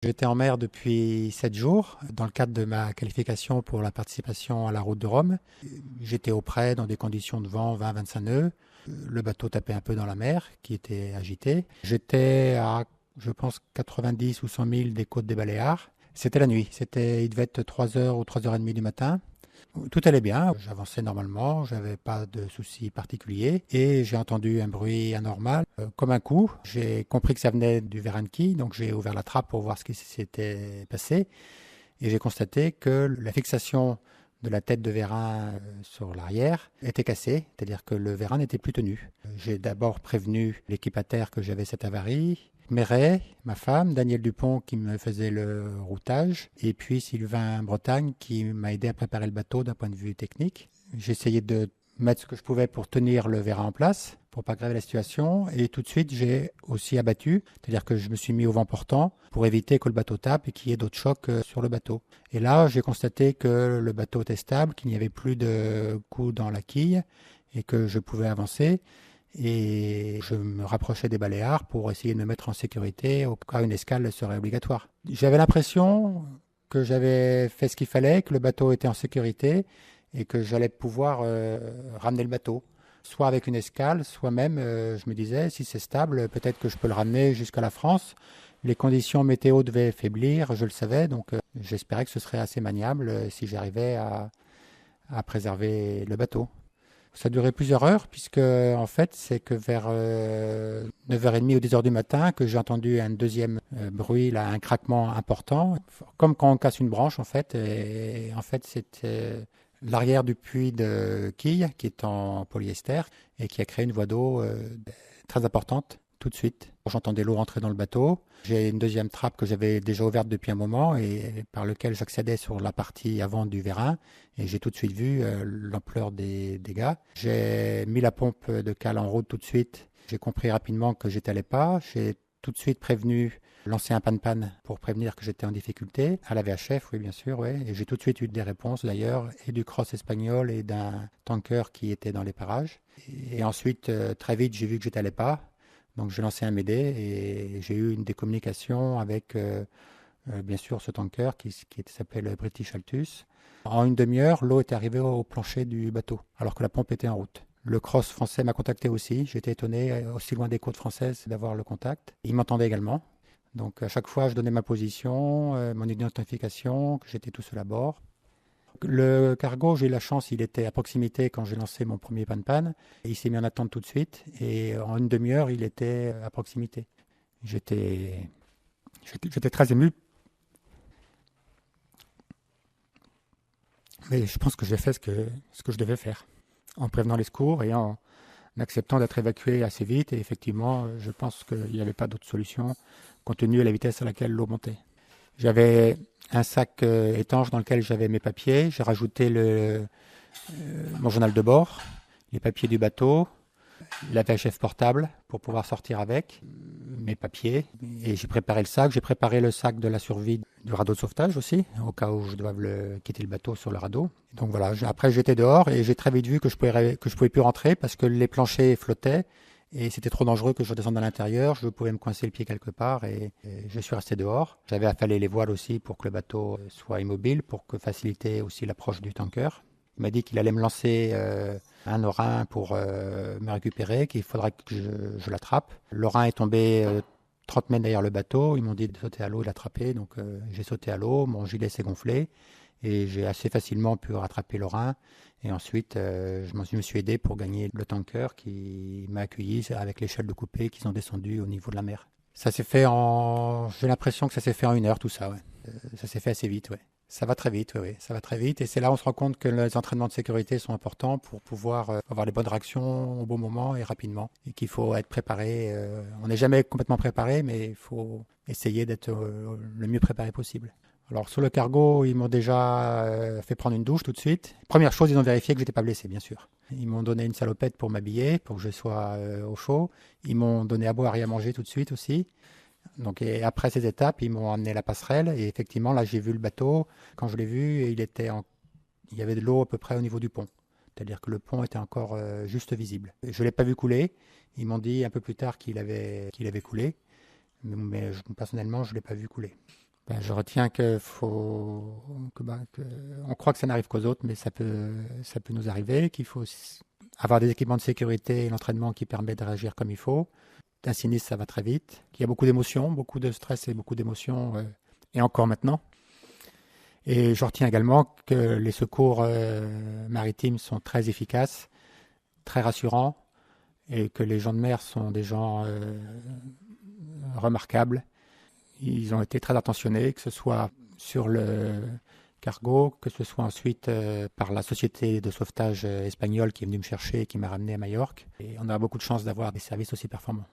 J'étais en mer depuis 7 jours dans le cadre de ma qualification pour la participation à la route de Rome. J'étais au près dans des conditions de vent 20-25 nœuds. Le bateau tapait un peu dans la mer qui était agitée. J'étais à, je pense, 90 ou 100 milles des côtes des Baléares. C'était la nuit. Il devait être 3 heures ou 3h30 du matin. Tout allait bien, j'avançais normalement, j'avais pas de soucis particuliers et j'ai entendu un bruit anormal, comme un coup. J'ai compris que ça venait du vérin de quille, donc j'ai ouvert la trappe pour voir ce qui s'était passé et j'ai constaté que la fixation de la tête de vérin sur l'arrière était cassée, c'est-à-dire que le vérin n'était plus tenu. J'ai d'abord prévenu l'équipe à terre que j'avais cette avarie, Méret, ma femme, Daniel Dupont qui me faisait le routage, et puis Sylvain Bretagne qui m'a aidé à préparer le bateau d'un point de vue technique. J'ai essayé de mettre ce que je pouvais pour tenir le vérin en place, pour pas aggraver la situation, et tout de suite j'ai aussi abattu, c'est-à-dire que je me suis mis au vent portant pour éviter que le bateau tape et qu'il y ait d'autres chocs sur le bateau. Et là j'ai constaté que le bateau était stable, qu'il n'y avait plus de coups dans la quille et que je pouvais avancer. Et je me rapprochais des Baléares pour essayer de me mettre en sécurité au cas où une escale serait obligatoire. J'avais l'impression que j'avais fait ce qu'il fallait, que le bateau était en sécurité et que j'allais pouvoir ramener le bateau. Soit avec une escale, soit même, je me disais, si c'est stable, peut-être que je peux le ramener jusqu'à la France. Les conditions météo devaient faiblir, je le savais, donc j'espérais que ce serait assez maniable si j'arrivais à préserver le bateau. Ça a duré plusieurs heures, puisque en fait, c'est que vers 9h30 ou 10h du matin que j'ai entendu un deuxième bruit, là, un craquement important, comme quand on casse une branche en fait. Et en fait, c'était l'arrière du puits de quille qui est en polyester et qui a créé une voie d'eau très importante tout de suite. J'entendais l'eau rentrer dans le bateau. J'ai une deuxième trappe que j'avais déjà ouverte depuis un moment et par lequel j'accédais sur la partie avant du vérin. Et j'ai tout de suite vu l'ampleur des dégâts. J'ai mis la pompe de cale en route tout de suite. J'ai compris rapidement que j'étalais pas. J'ai tout de suite prévenu l'ancien pan-pan pour prévenir que j'étais en difficulté. À la VHF, oui, bien sûr, ouais. Et j'ai tout de suite eu des réponses d'ailleurs, et du cross espagnol et d'un tanker qui était dans les parages. Et ensuite, très vite, j'ai vu que j'étalais pas. Donc j'ai lancé un MD et j'ai eu une décommunication avec bien sûr ce tanker qui s'appelle British Altus. En une demi-heure, l'eau est arrivée au plancher du bateau alors que la pompe était en route. Le cross français m'a contacté aussi. J'étais étonné, aussi loin des côtes françaises, d'avoir le contact. Il m'entendait également. Donc à chaque fois, je donnais ma position, mon identification, que j'étais tout seul à bord. Le cargo, j'ai eu la chance, il était à proximité quand j'ai lancé mon premier pan-pan. Il s'est mis en attente tout de suite et en une demi-heure, il était à proximité. J'étais, j'étais très ému, mais je pense que j'ai fait ce que je devais faire en prévenant les secours et en acceptant d'être évacué assez vite. Et effectivement, je pense qu'il n'y avait pas d'autre solution compte tenu de la vitesse à laquelle l'eau montait. J'avais un sac étanche dans lequel j'avais mes papiers. J'ai rajouté mon journal de bord, les papiers du bateau, la VHF portable pour pouvoir sortir avec, mes papiers. Et j'ai préparé le sac. J'ai préparé le sac de la survie du radeau de sauvetage aussi, au cas où je dois quitter le bateau sur le radeau. Donc voilà, après j'étais dehors et j'ai très vite vu que je pouvais plus rentrer parce que les planchers flottaient. Et c'était trop dangereux que je redescende à l'intérieur. Je pouvais me coincer le pied quelque part et je suis resté dehors. J'avais affalé les voiles aussi pour que le bateau soit immobile, pour que faciliter aussi l'approche du tanker. Il m'a dit qu'il allait me lancer un orin pour me récupérer, qu'il faudra que je l'attrape. L'orin est tombé 30 mètres derrière le bateau. Ils m'ont dit de sauter à l'eau et l'attraper. Donc j'ai sauté à l'eau, mon gilet s'est gonflé et j'ai assez facilement pu rattraper l'orin. Et ensuite, je me suis aidé pour gagner le tanker qui m'a accueilli avec l'échelle de coupée qu'ils ont descendu au niveau de la mer. Ça s'est fait j'ai l'impression que ça s'est fait en une heure tout ça, ouais. Ça s'est fait assez vite, ouais. Ça va très vite, oui, ça va très vite. Et c'est là où on se rend compte que les entraînements de sécurité sont importants pour pouvoir avoir les bonnes réactions au bon moment et rapidement. Et qu'il faut être préparé. On n'est jamais complètement préparé, mais il faut essayer d'être le mieux préparé possible. Alors sur le cargo, ils m'ont déjà fait prendre une douche tout de suite. Première chose, ils ont vérifié que j'étais pas blessé, bien sûr. Ils m'ont donné une salopette pour m'habiller, pour que je sois au chaud. Ils m'ont donné à boire et à manger tout de suite aussi. Donc, et après ces étapes, ils m'ont amené à la passerelle et effectivement, là, j'ai vu le bateau. Quand je l'ai vu, il y avait de l'eau à peu près au niveau du pont. C'est-à-dire que le pont était encore juste visible. Je ne l'ai pas vu couler. Ils m'ont dit un peu plus tard qu'il avait coulé. Mais personnellement, je ne l'ai pas vu couler. Ben, je retiens on croit que ça n'arrive qu'aux autres, mais ça peut nous arriver, qu'il faut avoir des équipements de sécurité et l'entraînement qui permet de réagir comme il faut. Un sinistre, ça va très vite. Il y a beaucoup d'émotions, beaucoup de stress et beaucoup d'émotions, et encore maintenant. Et je retiens également que les secours maritimes sont très efficaces, très rassurants, et que les gens de mer sont des gens remarquables. Ils ont été très attentionnés, que ce soit sur le cargo, que ce soit ensuite par la société de sauvetage espagnole qui est venue me chercher et qui m'a ramené à Majorque. Et on a beaucoup de chance d'avoir des services aussi performants.